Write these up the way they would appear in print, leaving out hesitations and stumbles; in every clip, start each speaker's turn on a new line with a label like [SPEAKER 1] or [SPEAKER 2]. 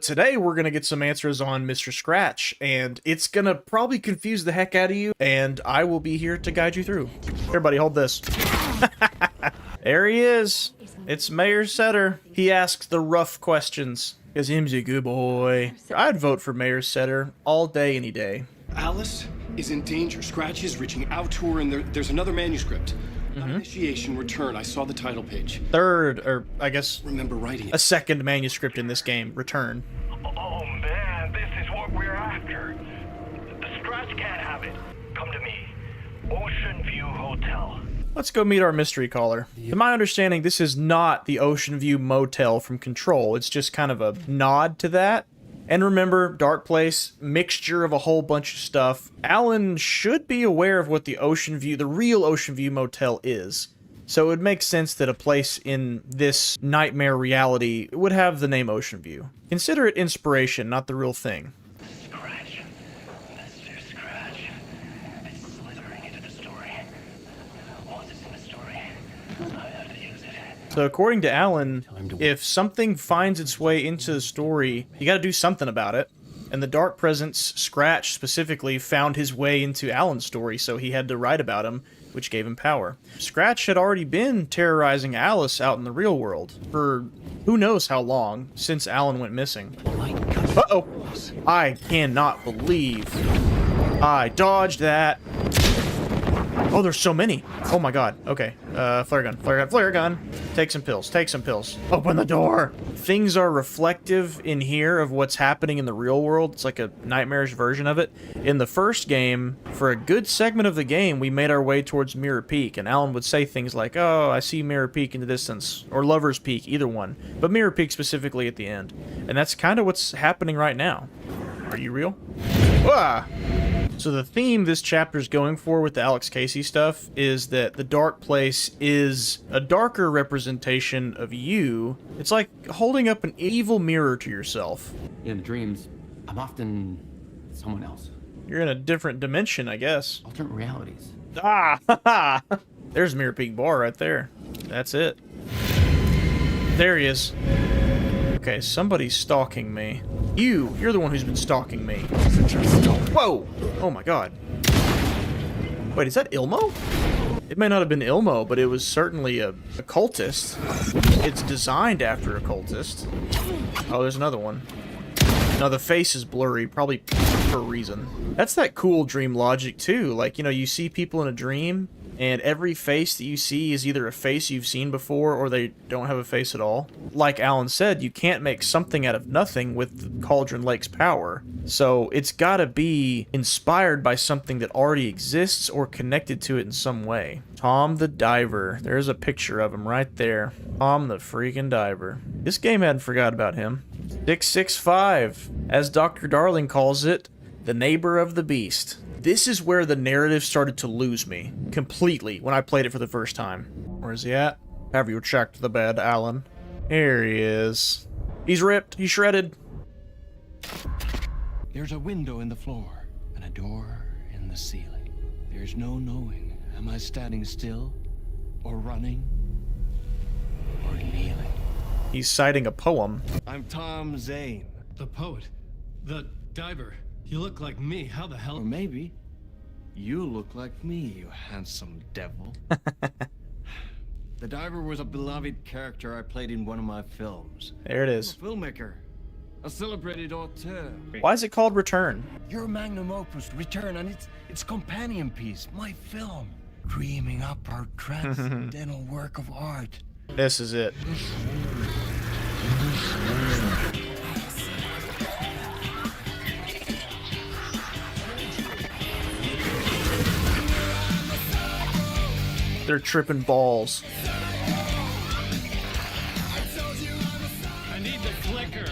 [SPEAKER 1] Today we're going to get some answers on Mr. Scratch, and it's going to probably confuse the heck out of you, and I will be here to guide you through. Everybody hold this. There he is. It's Mayor Setter. He asks the rough questions, because him's a good boy. I'd vote for Mayor Setter all day, any day.
[SPEAKER 2] Alice is in danger. Scratch is reaching out to her, and there's another manuscript. Initiation Return. I saw the title page.
[SPEAKER 1] Third, or I guess
[SPEAKER 2] Remember writing it.
[SPEAKER 1] a second manuscript in this game, Return.
[SPEAKER 3] Oh man, this is what we're after. The Scratch can't have it. Come to me. Ocean View Hotel.
[SPEAKER 1] Let's go meet our mystery caller. To my understanding, this is not the Ocean View Motel from Control. It's just kind of a nod to that. And remember, dark place, mixture of a whole bunch of stuff. Alan should be aware of what the real Ocean View Motel is. So it would make sense that a place in this nightmare reality would have the name Ocean View. Consider it inspiration, not the real thing.
[SPEAKER 3] Scratch. Mr. Scratch. It's slithering into the story. Once it's in the story, I have to use it.
[SPEAKER 1] So according to Alan, if something finds its way into the story, you gotta do something about it. And the Dark Presence, Scratch specifically, found his way into Alan's story, so he had to write about him, which gave him power. Scratch had already been terrorizing Alice out in the real world for who knows how long, since Alan went missing. Uh-oh! I cannot believe I dodged that. Oh, there's so many. Oh my god. Okay. Flare gun, flare gun, flare gun. Take some pills, take some pills. Open the door. Things are reflective in here of what's happening in the real world. It's like a nightmarish version of it. In the first game, for a good segment of the game, we made our way towards Mirror Peak, and Alan would say things like, oh, I see Mirror Peak in the distance, or Lover's Peak, either one. But Mirror Peak specifically at the end. And that's kind of what's happening right now. Are you real? Ah! So the theme this chapter is going for with the Alex Casey stuff is that the dark place is a darker representation of you. It's like holding up an evil mirror to yourself.
[SPEAKER 4] In dreams, I'm often someone else.
[SPEAKER 1] You're in a different dimension, I guess.
[SPEAKER 4] Alternate realities.
[SPEAKER 1] Ah, ha, ha. There's Mirror Peak Bar right there. That's it. There he is. Okay, somebody's stalking me. You're the one who's been stalking me. Whoa! Oh my god. Wait, is that Ilmo? It may not have been Ilmo, but it was certainly a cultist. It's designed after a cultist. Oh, there's another one. Now the face is blurry, probably for a reason. That's that cool dream logic too. Like, you know, you see people in a dream, and every face that you see is either a face you've seen before or they don't have a face at all. Like Alan said, you can't make something out of nothing with Cauldron Lake's power. So it's gotta be inspired by something that already exists or connected to it in some way. Tom the Diver. There's a picture of him right there. Tom the freaking Diver. This game hadn't forgot about him. 665. As Dr. Darling calls it, the neighbor of the beast. This is where the narrative started to lose me completely when I played it for the first time. Where is he at? Have you checked the bed, Alan? Here he is. He's ripped. He's shredded.
[SPEAKER 5] There's a window in the floor and a door in the ceiling. There's no knowing. Am I standing still? Or running? Or kneeling?
[SPEAKER 1] He's citing a poem.
[SPEAKER 5] I'm Tom Zane.
[SPEAKER 6] The poet. The diver. You look like me. How the
[SPEAKER 5] Or
[SPEAKER 6] hell?
[SPEAKER 5] maybe you look like me, you handsome devil. The diver was a beloved character I played in one of my films.
[SPEAKER 1] There it
[SPEAKER 5] I'm a
[SPEAKER 1] is.
[SPEAKER 5] filmmaker. A celebrated auteur.
[SPEAKER 1] Why is it called Return?
[SPEAKER 5] Your magnum opus, Return, and its companion piece, my film. Dreaming up our transcendental work of art.
[SPEAKER 1] This is it. They're tripping balls.
[SPEAKER 6] I need the clicker.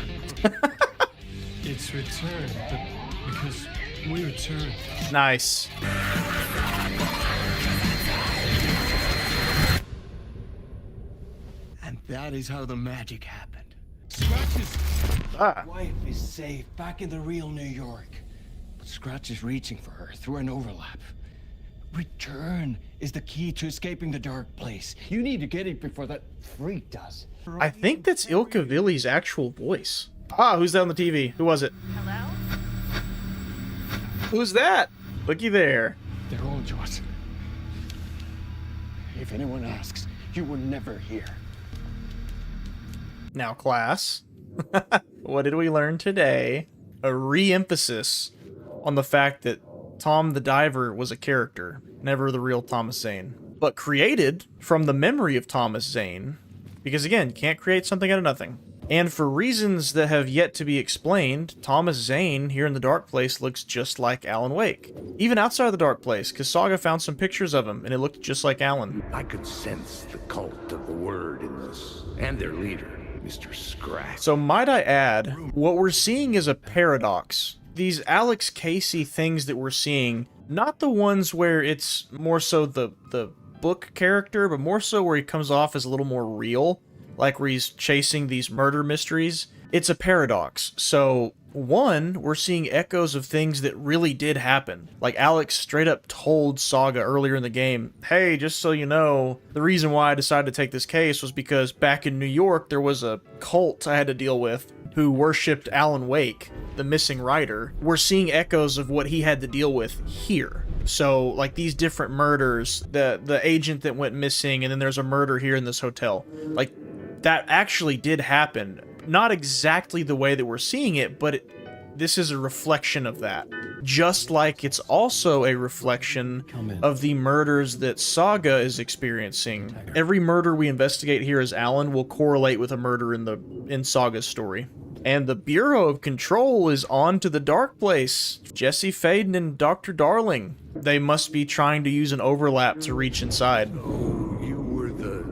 [SPEAKER 6] It's returned, but because we returned.
[SPEAKER 1] Nice.
[SPEAKER 5] And that is how the magic happened.
[SPEAKER 6] Scratches.
[SPEAKER 1] Ah.
[SPEAKER 5] Wife is safe back in the real New York. But Scratch is reaching for her through an overlap. Return is the key to escaping the dark place. You need to get it before that freak does.
[SPEAKER 1] I think that's Ilka Villi's actual voice. Ah, who's that on the TV? Who was it?
[SPEAKER 7] Hello?
[SPEAKER 1] Who's that? Looky there.
[SPEAKER 5] They're all yours. If anyone asks, you were never here.
[SPEAKER 1] Now, class, what did we learn today? A re-emphasis on the fact that Tom the Diver was a character, never the real Thomas Zane, but created from the memory of Thomas Zane, because again, you can't create something out of nothing. And for reasons that have yet to be explained, Thomas Zane here in the Dark Place looks just like Alan Wake. Even outside of the Dark Place, because Saga found some pictures of him, and it looked just like Alan.
[SPEAKER 8] I could sense the cult of the word in this, and their leader, Mr. Scratch.
[SPEAKER 1] So might I add, what we're seeing is a paradox. These Alex Casey things that we're seeing, not the ones where it's more so the book character, but more so where he comes off as a little more real, like where he's chasing these murder mysteries. It's a paradox. So, one, we're seeing echoes of things that really did happen. Like Alex straight up told Saga earlier in the game, hey, just so you know, the reason why I decided to take this case was because back in New York, there was a cult I had to deal with who worshipped Alan Wake, the missing writer. We're seeing echoes of what he had to deal with here. So, like these different murders, the agent that went missing, and then there's a murder here in this hotel. Like, that actually did happen. Not exactly the way that we're seeing it, but this is a reflection of that. Just like it's also a reflection of the murders that Saga is experiencing. Every murder we investigate here as Alan will correlate with a murder in Saga's story. And the Bureau of Control is on to the Dark Place. Jesse Faden and Dr. Darling. They must be trying to use an overlap to reach inside.
[SPEAKER 8] Oh, you were the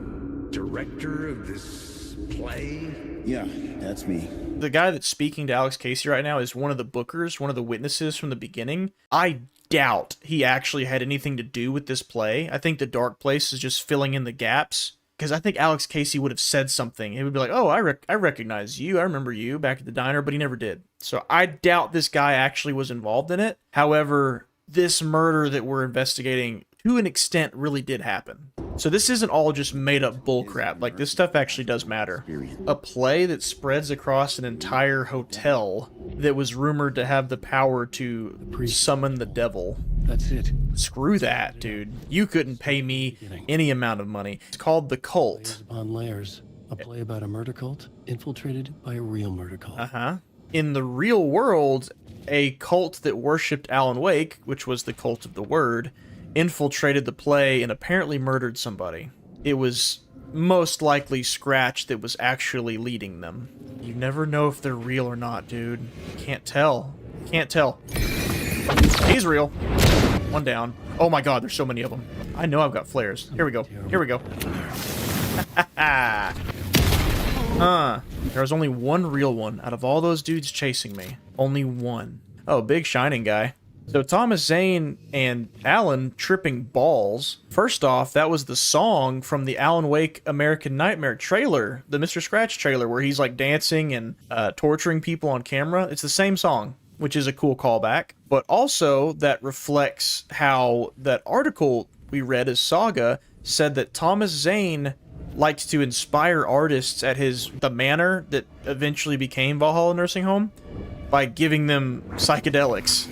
[SPEAKER 8] director of this play?
[SPEAKER 9] Yeah, that's me.
[SPEAKER 1] The guy that's speaking to Alex Casey right now is one of the bookers, one of the witnesses from the beginning. I doubt he actually had anything to do with this play. I think the Dark Place is just filling in the gaps. Because I think Alex Casey would have said something. He would be like, oh, I recognize you. I remember you back at the diner, but he never did. So I doubt this guy actually was involved in it. However, this murder that we're investigating, to an extent, really did happen. So this isn't all just made up bullcrap. Like, this stuff actually does matter. A play that spreads across an entire hotel that was rumored to have the power to summon the devil.
[SPEAKER 5] That's it.
[SPEAKER 1] Screw that, dude. You couldn't pay me any amount of money. It's called The Cult.
[SPEAKER 10] Layers upon layers. A play about a murder cult infiltrated by a real murder cult.
[SPEAKER 1] In the real world, a cult that worshipped Alan Wake, which was the cult of the word, infiltrated the play and apparently murdered somebody. It was most likely Scratch that was actually leading them. You never know if they're real or not, dude. Can't tell. Can't tell. He's real. One down. Oh my god, there's so many of them. I know I've got flares. Here we go. Here we go. There was only one real one out of all those dudes chasing me. Only one. Oh, big shining guy. So Thomas Zane and Alan tripping balls. First off, that was the song from the Alan Wake American Nightmare trailer, the Mr. Scratch trailer, where he's like dancing and torturing people on camera. It's the same song, which is a cool callback. But also, that reflects how that article we read as Saga said that Thomas Zane liked to inspire artists at the manor that eventually became Valhalla Nursing Home by giving them psychedelics.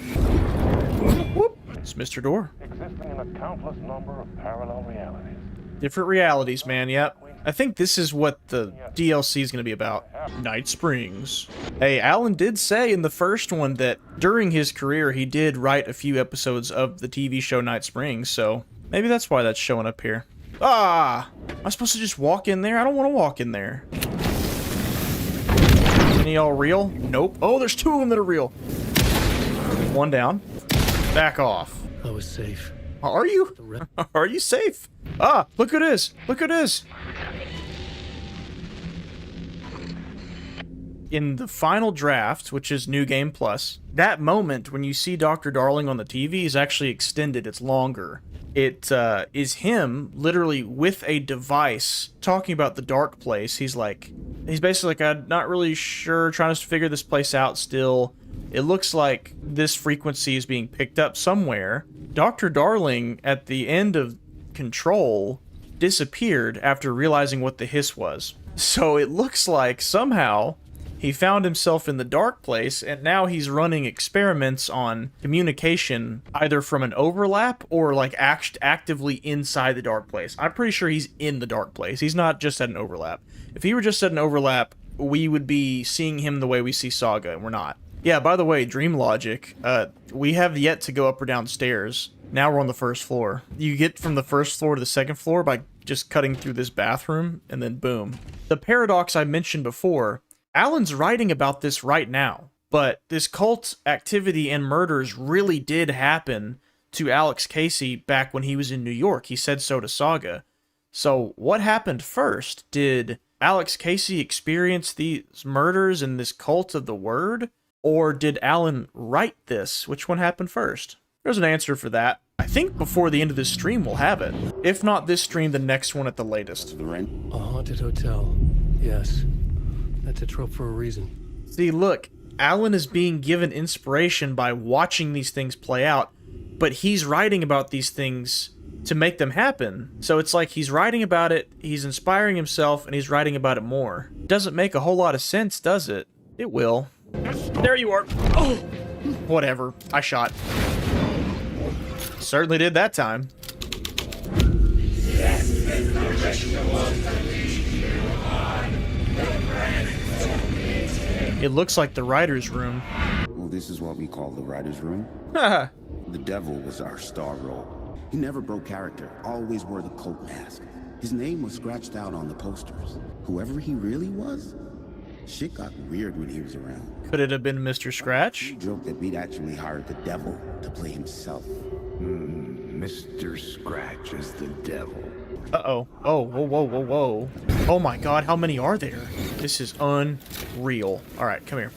[SPEAKER 1] Whoop. It's Mr. Door.
[SPEAKER 3] Existing in a countless number of parallel realities.
[SPEAKER 1] Different realities, man, yep. I think this is what the DLC is going to be about. Night Springs. Hey, Alan did say in the first one that during his career he did write a few episodes of the TV show Night Springs, so maybe that's why that's showing up here. Ah! Am I supposed to just walk in there? I don't want to walk in there. Any y'all real? Nope. Oh, there's two of them that are real. One down. Back off.
[SPEAKER 10] I was safe.
[SPEAKER 1] Are you? Are you safe? Ah, look who it is. Look who it is. In the final draft, which is New Game Plus, that moment when you see Dr. Darling on the TV is actually extended. It's longer. It is him literally with a device talking about the Dark Place. He's basically like, I'm not really sure, trying to figure this place out still. It looks like this frequency is being picked up somewhere. Dr. Darling, at the end of Control, disappeared after realizing what the hiss was. So it looks like somehow He found himself in the dark place, and now he's running experiments on communication, either from an overlap or like actively inside the dark place. I'm pretty sure he's in the dark place. He's not just at an overlap. If he were just at an overlap, we would be seeing him the way we see Saga, and we're not. Yeah, by the way, dream logic, we have yet to go up or down stairs. Now we're on the first floor. You get from the first floor to the second floor by just cutting through this bathroom, and then boom. The paradox I mentioned before, Alan's writing about this right now, but this cult activity and murders really did happen to Alex Casey back when he was in New York. He said so to Saga. So what happened first? Did Alex Casey experience these murders and this cult of the word? Or did Alan write this? Which one happened first? There's an answer for that. I think before the end of this stream we'll have it. If not this stream, the next one at the latest.
[SPEAKER 10] A haunted hotel. Yes. That's a trope for a reason.
[SPEAKER 1] See, look, Alan is being given inspiration by watching these things play out, but he's writing about these things to make them happen. So it's like he's writing about it, he's inspiring himself, and he's writing about it more. Doesn't make a whole lot of sense, does it? It will. There you are. Oh! Whatever. I shot. Certainly did that time. It looks like the writer's room.
[SPEAKER 7] Well, this is what we call the writer's room.
[SPEAKER 1] Haha.
[SPEAKER 7] The devil was our star role. He never broke character, always wore the cult mask. His name was scratched out on the posters. Whoever he really was, shit got weird when he was around.
[SPEAKER 1] Could it have been Mr. Scratch?
[SPEAKER 7] He joked that we'd actually hired the devil to play himself.
[SPEAKER 8] Mr. Scratch is the devil.
[SPEAKER 1] Uh-oh. Oh, whoa, whoa, whoa, whoa. Oh my god, how many are there? This is unreal. Alright, come here.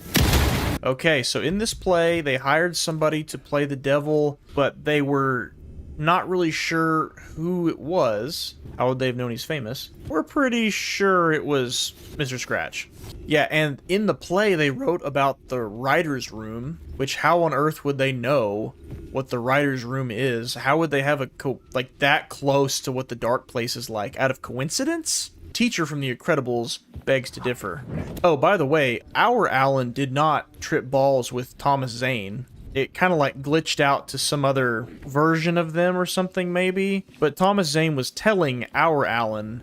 [SPEAKER 1] Okay, so in this play, they hired somebody to play the devil, but they were not really sure who it was. How would they have known he's famous? We're pretty sure it was Mr. Scratch. Yeah, and in the play, they wrote about the writer's room, which how on earth would they know what the writer's room is? How would they have like that close to what the dark place is like? Out of coincidence? Teacher from The Incredibles begs to differ. Oh, by the way, our Alan did not trip balls with Thomas Zane. It kind of like glitched out to some other version of them or something maybe. But Thomas Zane was telling our Alan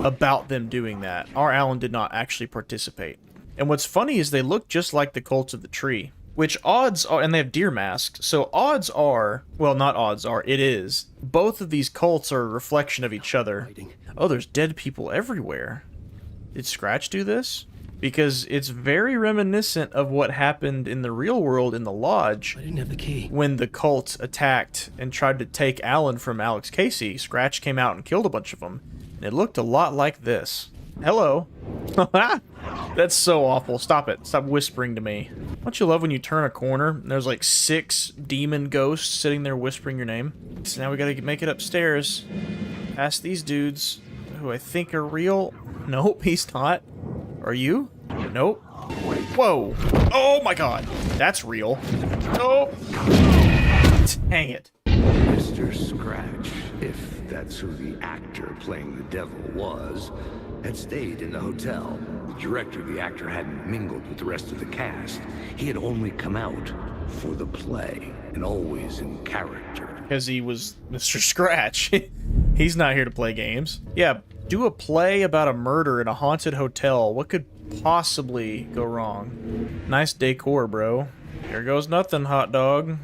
[SPEAKER 1] about them doing that. Our Alan did not actually participate. And what's funny is they look just like the Cults of the Tree. Which odds are, and they have deer masks, so odds are, well not odds are, it is, both of these cults are a reflection of each other. Oh, there's dead people everywhere. Did Scratch do this? Because it's very reminiscent of what happened in the real world in the lodge.
[SPEAKER 10] I didn't have the key.
[SPEAKER 1] When the cult attacked and tried to take Alan from Alex Casey, Scratch came out and killed a bunch of them. And it looked a lot like this. Hello. That's so awful. Stop it. Stop whispering to me. Don't you love when you turn a corner and there's like 6 demon ghosts sitting there whispering your name? So now we gotta make it upstairs. Past these dudes, who I think are real. Nope, he's not. Are you? Nope. Whoa. Oh my god. That's real. Nope. Dang it.
[SPEAKER 8] Mr. Scratch, if that's who the actor playing the devil was, had stayed in the hotel. The director of the actor hadn't mingled with the rest of the cast. He had only come out for the play, and always in character.
[SPEAKER 1] Because he was Mr. Scratch. He's not here to play games. Yeah, do a play about a murder in a haunted hotel. What could possibly go wrong? Nice decor, bro. Here goes nothing, hot dog.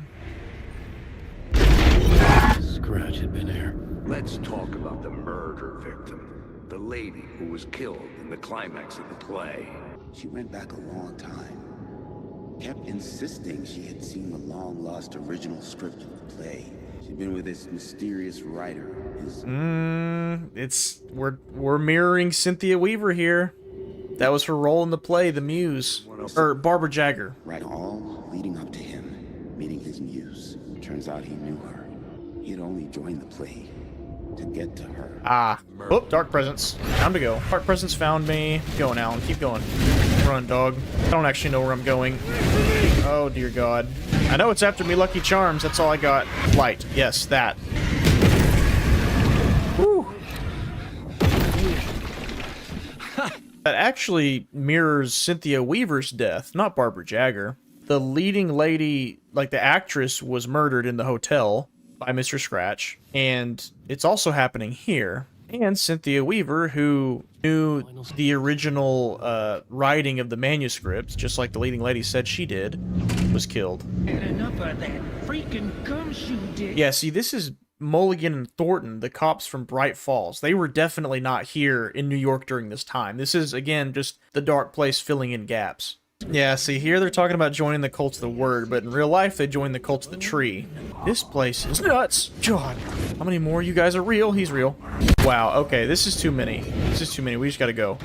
[SPEAKER 10] Scratch had been here.
[SPEAKER 8] Let's talk about the murder victim. The lady who was killed in the climax of the play.
[SPEAKER 7] She went back a long time. Kept insisting she had seen the long-lost original script of the play. She'd been with this mysterious writer.
[SPEAKER 1] We're mirroring Cynthia Weaver here. That was her role in the play, The Muse. Or Barbara Jagger.
[SPEAKER 7] Right, all leading up to him meeting his muse. Turns out he knew her. He had only joined the play to get to her.
[SPEAKER 1] Ah. Oh, Dark Presence. Time to go. Dark Presence found me. Keep going, Alan. Keep going. Run, dog. I don't actually know where I'm going. Oh, dear God. I know it's after me, Lucky Charms. That's all I got. Light. Yes, that. Whew. That actually mirrors Cynthia Weaver's death, not Barbara Jagger. The leading lady, like the actress, was murdered in the hotel by Mr. Scratch, and it's also happening here. And Cynthia Weaver, who knew the original writing of the manuscript, just like the leading lady said she did, was killed.
[SPEAKER 9] And enough of that freaking gumshoe dick.
[SPEAKER 1] Yeah, see, this is Mulligan and Thornton, the cops from Bright Falls. They were definitely not here in New York during this time. This is, again, just the dark place filling in gaps. Yeah, see, here they're talking about joining the cult of the word, but in real life, they joined the cult of the tree. This place is nuts! God, how many more? You guys are real? He's real. Wow, okay, this is too many. This is too many. We just gotta go.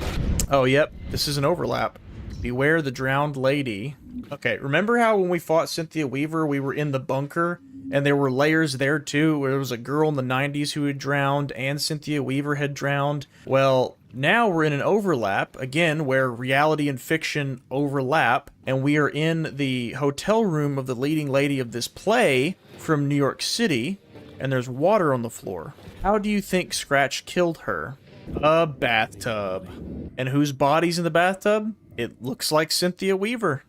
[SPEAKER 1] Oh, yep, this is an overlap. Beware the drowned lady. Okay, remember how when we fought Cynthia Weaver, we were in the bunker, and there were layers there too, where there was a girl in the 90s who had drowned, and Cynthia Weaver had drowned? Well, now we're in an overlap, again, where reality and fiction overlap, and we are in the hotel room of the leading lady of this play from New York City, and there's water on the floor. How do you think Scratch killed her? A bathtub. And whose body's in the bathtub? It looks like Cynthia Weaver.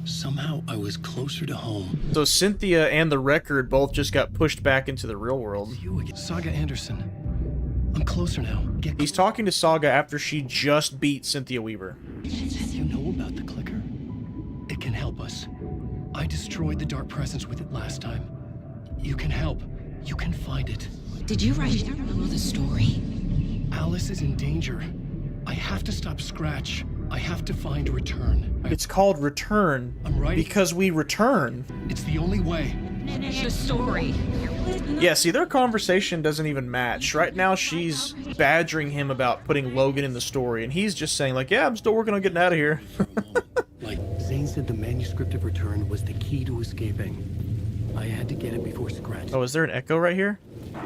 [SPEAKER 10] Somehow I was closer to home.
[SPEAKER 1] So Cynthia and the record both just got pushed back into the real world.
[SPEAKER 10] You again.
[SPEAKER 2] Saga Anderson. I'm closer now.
[SPEAKER 1] He's talking to Saga after she just beat Cynthia Weaver.
[SPEAKER 2] You know about the clicker? It can help us. I destroyed the dark presence with it last time. You can help. You can find it.
[SPEAKER 11] Did you write the story?
[SPEAKER 2] Alice is in danger. I have to stop Scratch. I have to find Return.
[SPEAKER 1] It's called Return.
[SPEAKER 2] I'm right.
[SPEAKER 1] Because we return.
[SPEAKER 2] It's the only way.
[SPEAKER 11] The story.
[SPEAKER 1] Yeah, see, their conversation doesn't even match. Right now, she's badgering him about putting Logan in the story, and he's just saying, like, yeah, I'm still working on getting out of here.
[SPEAKER 10] Like, Zane said the manuscript of Return was the key to escaping. I had to get it before Scratch.
[SPEAKER 1] Oh, is there an echo right here?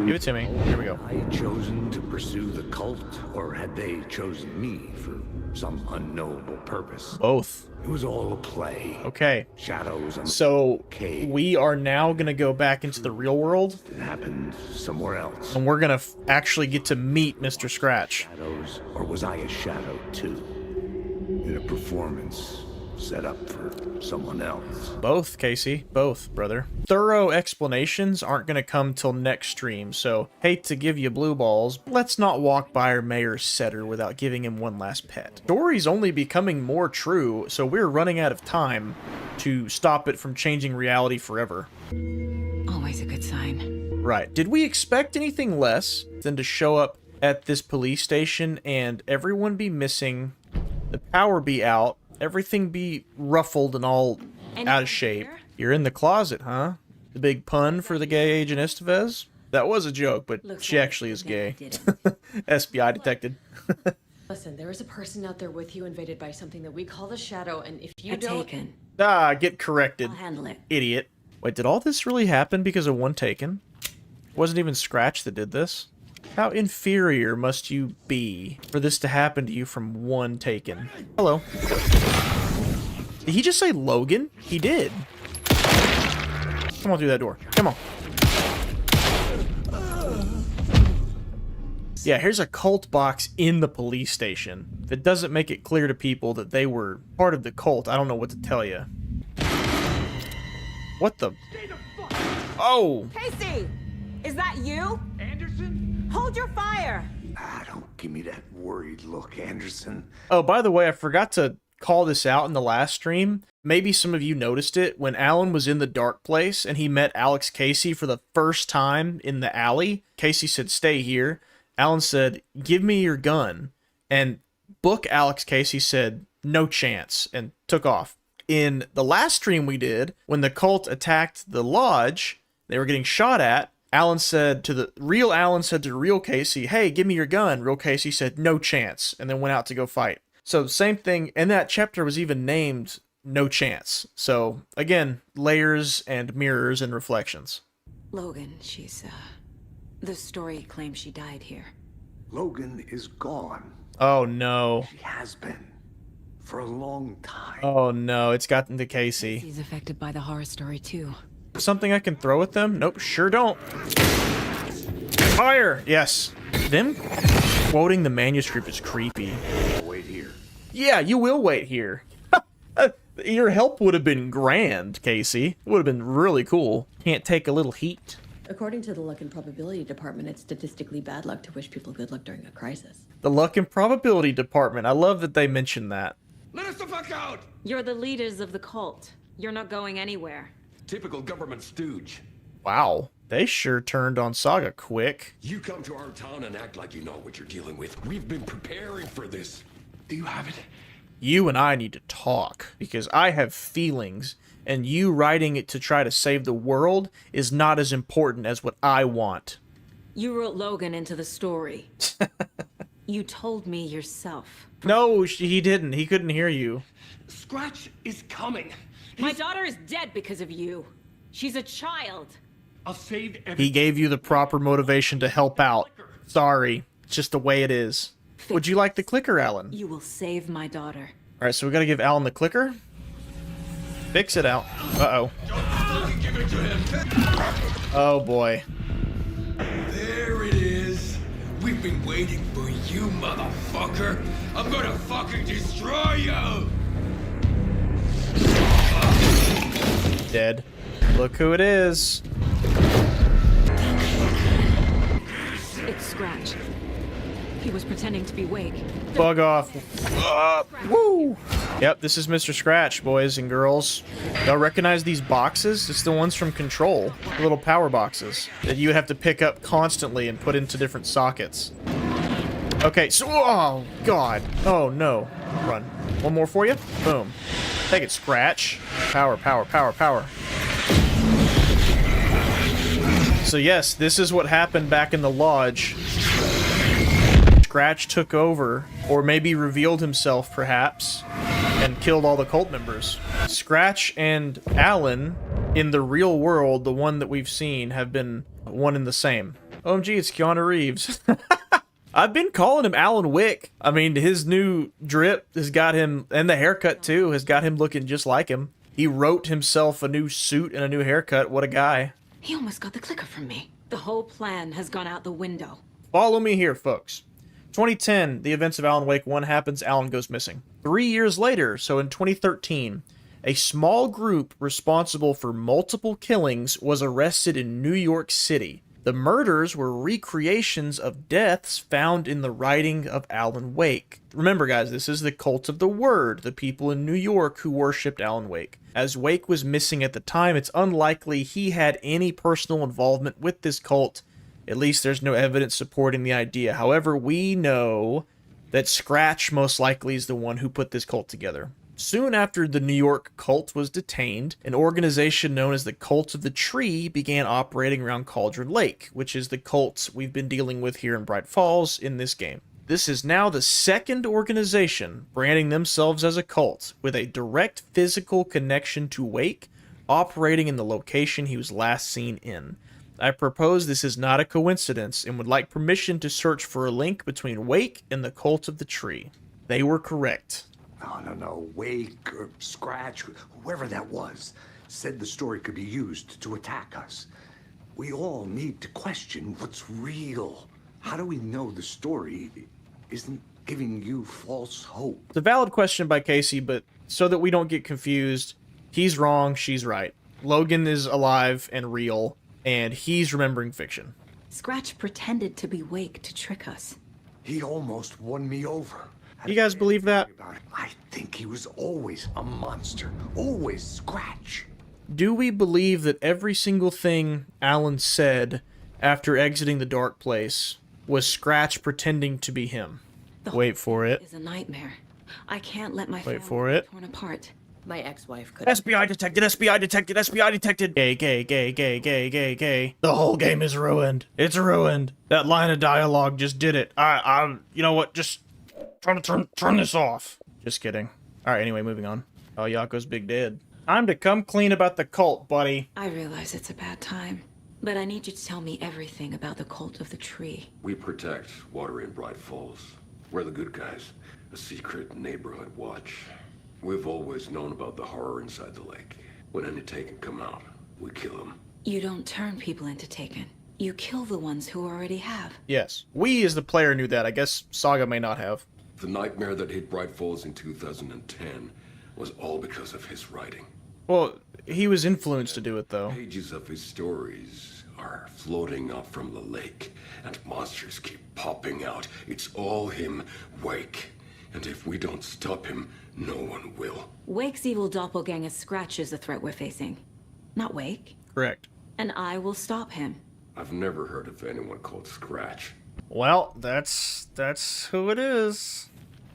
[SPEAKER 1] Give it to me. Here we go.
[SPEAKER 8] Had I chosen to pursue the cult, or had they chosen me for some unknowable purpose?
[SPEAKER 1] Both.
[SPEAKER 8] It was all a play.
[SPEAKER 1] Okay.
[SPEAKER 8] Shadows and
[SPEAKER 1] so
[SPEAKER 8] cave.
[SPEAKER 1] We are now going to go back into the real world.
[SPEAKER 8] It happened somewhere else.
[SPEAKER 1] And we're going to actually get to meet Mr. Scratch.
[SPEAKER 8] Shadows, or was I a shadow too? In a performance set up for someone else?
[SPEAKER 1] Both, Casey. Both, brother. Thorough explanations aren't going to come till next stream, so hate to give you blue balls, but let's not walk by our mayor's setter without giving him one last pet. Story's only becoming more true, so we're running out of time to stop it from changing reality forever.
[SPEAKER 11] Always a good sign.
[SPEAKER 1] Right. Did we expect anything less than to show up at this police station and everyone be missing, the power be out, everything be ruffled and all out of shape? You're in the closet, huh? The big pun for the gay Agent Estevez? That was a joke, but she actually is gay. SBI detected.
[SPEAKER 12] Listen, there is a person out there with you invaded by something that we call the Shadow, and if you don't...
[SPEAKER 11] Taken.
[SPEAKER 1] Ah, get corrected.
[SPEAKER 11] I'll handle it.
[SPEAKER 1] Idiot. Wait, did all this really happen because of one Taken? It wasn't even Scratch that did this? How inferior must you be for this to happen to you from one Taken? Hello. Did he just say Logan? He did. Come on through that door. Come on. Yeah, here's a cult box in the police station. If it doesn't make it clear to people that they were part of the cult, I don't know what to tell you. What the? Oh!
[SPEAKER 13] Casey! Is that you? Anderson? Hold your fire!
[SPEAKER 8] Ah, don't give me that worried look, Anderson.
[SPEAKER 1] Oh, by the way, I forgot to call this out in the last stream. Maybe some of you noticed it. When Alan was in the dark place and he met Alex Casey for the first time in the alley, Casey said, "Stay here." Alan said, "Give me your gun." And Book Alex Casey said, "No chance," and took off. In the last stream we did, when the cult attacked the lodge, they were getting shot at, Alan said to the real Casey, "Hey, give me your gun." Real Casey said, "No chance," and then went out to go fight. So same thing, and that chapter was even named No Chance. So again, layers and mirrors and reflections.
[SPEAKER 11] Logan, she's, the story claims she died here.
[SPEAKER 8] Logan is gone.
[SPEAKER 1] Oh no.
[SPEAKER 8] She has been. For a long time.
[SPEAKER 1] Oh no, it's gotten to Casey.
[SPEAKER 11] He's affected by the horror story too.
[SPEAKER 1] Something I can throw at them? Nope, sure don't. Fire! Yes. Them Quoting the manuscript is creepy.
[SPEAKER 8] I'll wait here.
[SPEAKER 1] Yeah, you will wait here. Your help would have been grand, Casey. It would have been really cool. Can't take a little heat.
[SPEAKER 12] According to the luck and probability department, it's statistically bad luck to wish people good luck during a crisis.
[SPEAKER 1] The luck and probability department. I love that they mentioned that.
[SPEAKER 8] Let us the fuck out!
[SPEAKER 11] You're the leaders of the cult. You're not going anywhere.
[SPEAKER 8] Typical government stooge.
[SPEAKER 1] Wow. They sure turned on Saga quick.
[SPEAKER 8] You come to our town and act like you know what you're dealing with. We've been preparing for this. Do you have it?
[SPEAKER 1] You and I need to talk, because I have feelings, and you writing it to try to save the world is not as important as what I want.
[SPEAKER 11] You wrote Logan into the story. You told me yourself.
[SPEAKER 1] No, he didn't. He couldn't hear you.
[SPEAKER 2] Scratch is coming.
[SPEAKER 11] My daughter is dead because of you. She's a child.
[SPEAKER 2] I'll save
[SPEAKER 1] He gave you the proper motivation to help out. Sorry. It's just the way it is. Would you like the clicker, Alan?
[SPEAKER 11] You will save my daughter.
[SPEAKER 1] Alright, so we gotta give Alan the clicker. Fix it out. Uh-oh. Oh, boy.
[SPEAKER 8] There it is. We've been waiting for you, motherfucker. I'm gonna fucking destroy you.
[SPEAKER 1] Dead. Look who it is.
[SPEAKER 11] It's Scratch. He was pretending to be Wake.
[SPEAKER 1] Bug off. Woo! Yep, this is Mr. Scratch, boys and girls. Y'all recognize these boxes? It's the ones from Control. The little power boxes that you would have to pick up constantly and put into different sockets. Okay, so... Oh, God. Oh, no. Run. One more for you. Boom. Take it, Scratch. Power, power, power, power. So yes, this is what happened back in the lodge. Scratch took over, or maybe revealed himself, perhaps, and killed all the cult members. Scratch and Alan, in the real world, the one that we've seen, have been one and the same. OMG, it's Keanu Reeves. I've been calling him Alan Wake. I mean, his new drip has got him, and the haircut too, has got him looking just like him. He wrote himself a new suit and a new haircut. What a guy.
[SPEAKER 11] He almost got the clicker from me. The whole plan has gone out the window.
[SPEAKER 1] Follow me here, folks. 2010, the events of Alan Wake 1 happens, Alan goes missing. 3 years later, so in 2013, a small group responsible for multiple killings was arrested in New York City. The murders were recreations of deaths found in the writing of Alan Wake. Remember, guys, this is the cult of the word, the people in New York who worshipped Alan Wake. As Wake was missing at the time, it's unlikely he had any personal involvement with this cult. At least there's no evidence supporting the idea. However, we know that Scratch most likely is the one who put this cult together. Soon after the New York cult was detained, an organization known as the Cult of the Tree began operating around Cauldron Lake, which is the cult we've been dealing with here in Bright Falls in this game. This is now the second organization branding themselves as a cult, with a direct physical connection to Wake, operating in the location he was last seen in. I propose this is not a coincidence and would like permission to search for a link between Wake and the Cult of the Tree. They were correct.
[SPEAKER 8] No. Wake or Scratch, whoever that was, said the story could be used to attack us. We all need to question what's real. How do we know the story isn't giving you false hope?
[SPEAKER 1] It's a valid question by Casey, but so that we don't get confused, he's wrong, she's right. Logan is alive and real, and he's remembering fiction.
[SPEAKER 11] Scratch pretended to be Wake to trick us.
[SPEAKER 8] He almost won me over.
[SPEAKER 1] You guys believe that?
[SPEAKER 8] I think he was always a monster. Always Scratch.
[SPEAKER 1] Do we believe that every single thing Alan said after exiting the dark place was Scratch pretending to be him? Wait for it.
[SPEAKER 11] It's a nightmare. I can't let my
[SPEAKER 1] Wait for it.
[SPEAKER 11] torn apart.
[SPEAKER 12] My ex-wife could.
[SPEAKER 1] FBI detected, FBI detected, FBI detected. Gay, gay, gay, gay, gay, gay, gay. The whole game is ruined. It's ruined. That line of dialogue just did it. You know what? Just trying to turn this off. Just kidding. All right, anyway, moving on. Oh, Yako's big dead. Time to come clean about the cult, buddy.
[SPEAKER 11] I realize it's a bad time, but I need you to tell me everything about the Cult of the Tree.
[SPEAKER 14] We protect water in Bright Falls. We're the good guys. A secret neighborhood watch. We've always known about the horror inside the lake. When any Taken come out, we kill them.
[SPEAKER 11] You don't turn people into Taken. You kill the ones who already have.
[SPEAKER 1] Yes. We, as the player, knew that. I guess Saga may not have.
[SPEAKER 14] The nightmare that hit Bright Falls in 2010 was all because of his writing.
[SPEAKER 1] Well, he was influenced to do it, though.
[SPEAKER 14] Pages of his stories are floating up from the lake, and monsters keep popping out. It's all him, Wake. And if we don't stop him, no one will.
[SPEAKER 11] Wake's evil doppelganger Scratch is the threat we're facing. Not Wake.
[SPEAKER 1] Correct.
[SPEAKER 11] And I will stop him.
[SPEAKER 14] I've never heard of anyone called Scratch.
[SPEAKER 1] Well, that's who it is.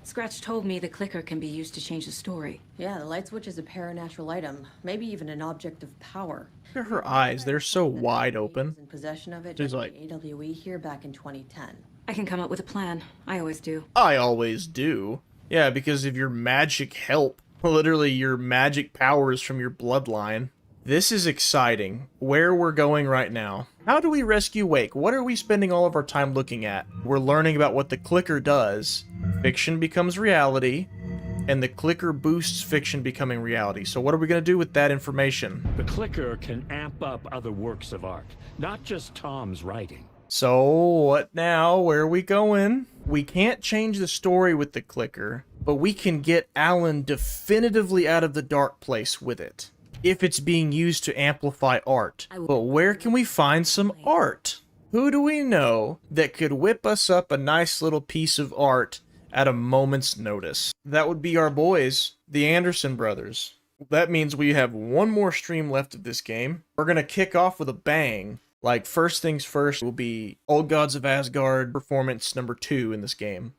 [SPEAKER 11] Scratch told me the clicker can be used to change the story.
[SPEAKER 12] Yeah, the light switch is a paranatural item, maybe even an object of power.
[SPEAKER 1] Look at her eyes. They're so wide open.
[SPEAKER 12] In possession of it,
[SPEAKER 1] She's
[SPEAKER 12] during
[SPEAKER 1] like,
[SPEAKER 12] the AWE here back in 2010.
[SPEAKER 11] I can come up with a plan. I always do.
[SPEAKER 1] I always do. Yeah, because of your magic help. Literally, your magic powers from your bloodline. This is exciting. Where we're going right now. How do we rescue Wake? What are we spending all of our time looking at? We're learning about what the clicker does. Fiction becomes reality, and the clicker boosts fiction becoming reality. So what are we going to do with that information?
[SPEAKER 15] The clicker can amp up other works of art, not just Tom's writing.
[SPEAKER 1] So what now? Where are we going? We can't change the story with the clicker, but we can get Alan definitively out of the dark place with it, if it's being used to amplify art. But where can we find some art? Who do we know that could whip us up a nice little piece of art at a moment's notice? That would be our boys, the Anderson brothers. That means we have one more stream left of this game. We're gonna kick off with a bang. Like, first things first will be Old Gods of Asgard performance number 2 in this game.